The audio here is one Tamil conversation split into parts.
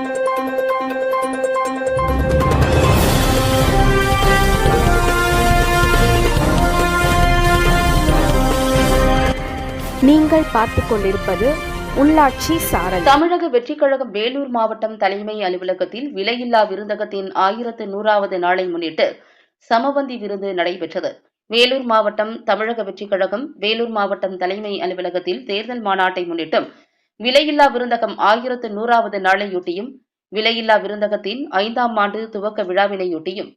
நீங்கள் பார்த்துக் கொண்டிருப்பது உள்ளாட்சி சாரல். தமிழக வெற்றிக் கழகம் வேலூர் மாவட்டம் தலைமை அலுவலகத்தில் விலையில்லா விருந்தகத்தின் 1100வது நாளை முன்னிட்டு சமபந்தி விருந்து நடைபெற்றது. வேலூர் மாவட்டம் தமிழக வெற்றிக் கழகம் வேலூர் மாவட்டம் தலைமை அலுவலகத்தில் தேர்தல் மாநாட்டை முன்னிட்டும் விலையில்லா விருந்தகம் 1100வது நாளையொட்டியும் விலையில்லா விருந்தகத்தின் 5ஆம் ஆண்டு துவக்க விழாவினையொட்டியும்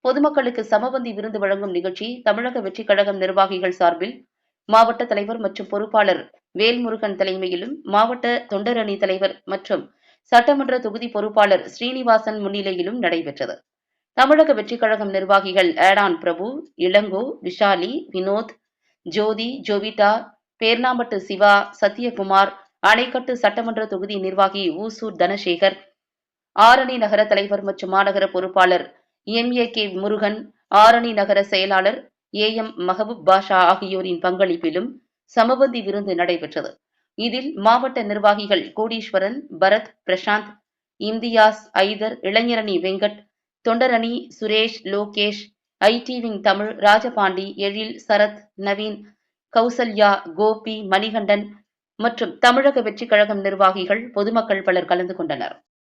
பொதுமக்களுக்கு சமபந்தி விருந்து வழங்கும் நிகழ்ச்சி தமிழக வெற்றிக் கழகம் நிர்வாகிகள் சார்பில் மாவட்ட தலைவர் மற்றும் பொறுப்பாளர் வேல்முருகன் தலைமையிலும் மாவட்ட தொண்டரணி தலைவர் மற்றும் சட்டமன்ற தொகுதி பொறுப்பாளர் ஸ்ரீனிவாசன் முன்னிலையிலும் நடைபெற்றது. தமிழக வெற்றிக் கழகம் நிர்வாகிகள் ஆடான் பிரபு, இளங்கோ, விஷாலி, வினோத், ஜோதி, ஜோவிட்டா, பேர்ணாம்பட்டு சிவா, சத்யகுமார், அணைக்கட்டு சட்டமன்ற தொகுதி நிர்வாகி ஊசூர் தனசேகர், ஆரணி நகர தலைவர் மற்றும் மாநகர பொறுப்பாளர் MAK முருகன், ஆரணி நகர செயலாளர் AM மஹபூப் பாஷா ஆகியோரின் பங்களிப்பிலும் சமபந்தி விருந்து நடைபெற்றது. இதில் மாவட்ட நிர்வாகிகள் கோடீஸ்வரன், பரத், பிரசாந்த், இம்தியாஸ், ஐதர், இளைஞரணி வெங்கட், தொண்டரணி சுரேஷ், லோகேஷ், IT விங் தமிழ், ராஜபாண்டி, எழில், சரத், நவீன், கௌசல்யா, கோபி, மணிகண்டன் மற்றும் தமிழக வெற்றிக் கழகம் நிர்வாகிகள், பொதுமக்கள் பலர் கலந்து கொண்டனர்.